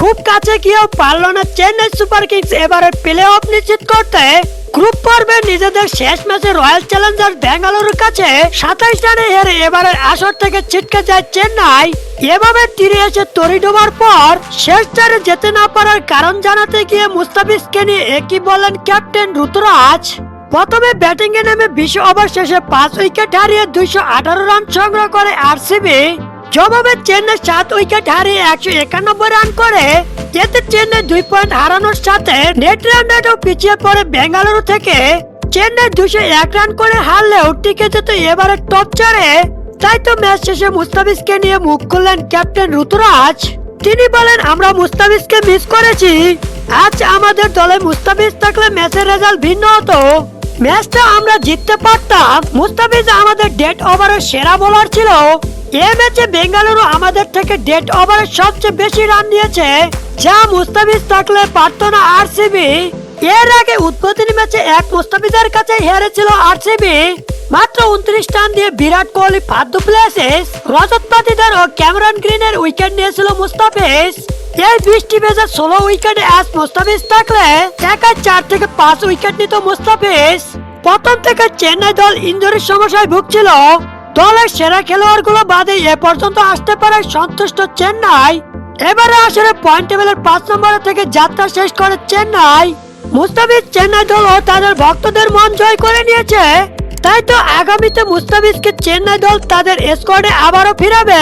খুব কাছে গিয়েও পারল না চেন্নাই সুপার কিংস এবারে প্লে অফ নিশ্চিত করতে। গ্রুপ পর্বে নিজেদের শেষ ম্যাচে রয়্যাল চ্যালেঞ্জার্স বেঙ্গালুরুর কাছে 27 রানে হেরে এবারের আসর থেকে ছিটকে যায় চেন্নাই। এভাবে তীরে এসে তরি ডোবার পর শেষ চারে যেতে না পারার কারণ জানাতে গিয়ে মুস্তাফিজকে নিয়ে একই বলেন ক্যাপ্টেন ঋতুরাজ। প্রথমে ব্যাটিং এ নেমে 20 ওভার শেষে 5 উইকেট হারিয়ে 218 রান সংগ্রহ করে আরসিবি। জবাবে চেন্নাই 7 উইকেট হারিয়ে 191 রান করে। এতে চেন্নাই 2 পয়েন্ট হারানোর সাথে নেট রান রেটেও পিছিয়ে পড়ে বেঙ্গালুরু থেকে। চেন্নাই 201 রান করে হারলেও টিকে যেত এবারে টপ 4-এ। তাই তো ম্যাচ শেষে মুস্তাফিজকে নিয়ে মুখ খুললেন ক্যাপ্টেন ঋতুরাজ। তিনি বলেন, আমরা মুস্তাফিজকে মিস করেছি। আজ আমাদের দলে মুস্তাফিজ থাকলে ম্যাচের রেজাল্ট ভিন্ন হতো। ম্যাচটা আমরা জিততে পারতাম। মুস্তাফিজ আমাদের ডেড ওভারের সেরা বোলার ছিল। এই ম্যাচে বেঙ্গালুরু আমাদের থেকে ডেড ওভারে সবচেয়ে বেশি রান দিয়েছে, যা মুস্তাফিজ থাকলে পারতো না আরসিবি। এর আগে উদ্বোধনী ম্যাচে এক মুস্তাফিজের কাছে হেরেছিল আরসিবি। মাত্র 29 রান দিয়ে বিরাট কোহলি ফাদ্দু প্লেসেস, রজত পাতিদার ও ক্যামেরন গ্রিনের উইকেট নিয়েছিল মুস্তাফিজ। এই 20টি ম্যাচে 16 উইকেটে আজ মুস্তাফিজ থাকলে একাই 4 থেকে 5 উইকেট নিত মুস্তাফিজ। প্রথম থেকে চেন্নাই দল ইনজুরির সমস্যায় ভুগছিল। দলের সেরা খেলোয়াড়গুলো বাদে এ পর্যন্ত আসতে পারে সন্তুষ্ট চেন্নাই। এবারে আসলে পয়েন্ট টেবিলের 5 নম্বরে থেকে যাত্রা শেষ করে চেন্নাই। মুস্তাফিজ চেন্নাই দল ও তাদের ভক্তদের মন জয় করে নিয়েছে। তাই তো আগামীতে মুস্তাফিজকে চেন্নাই দল তাদের স্কোয়াডে আবারও ফিরাবে।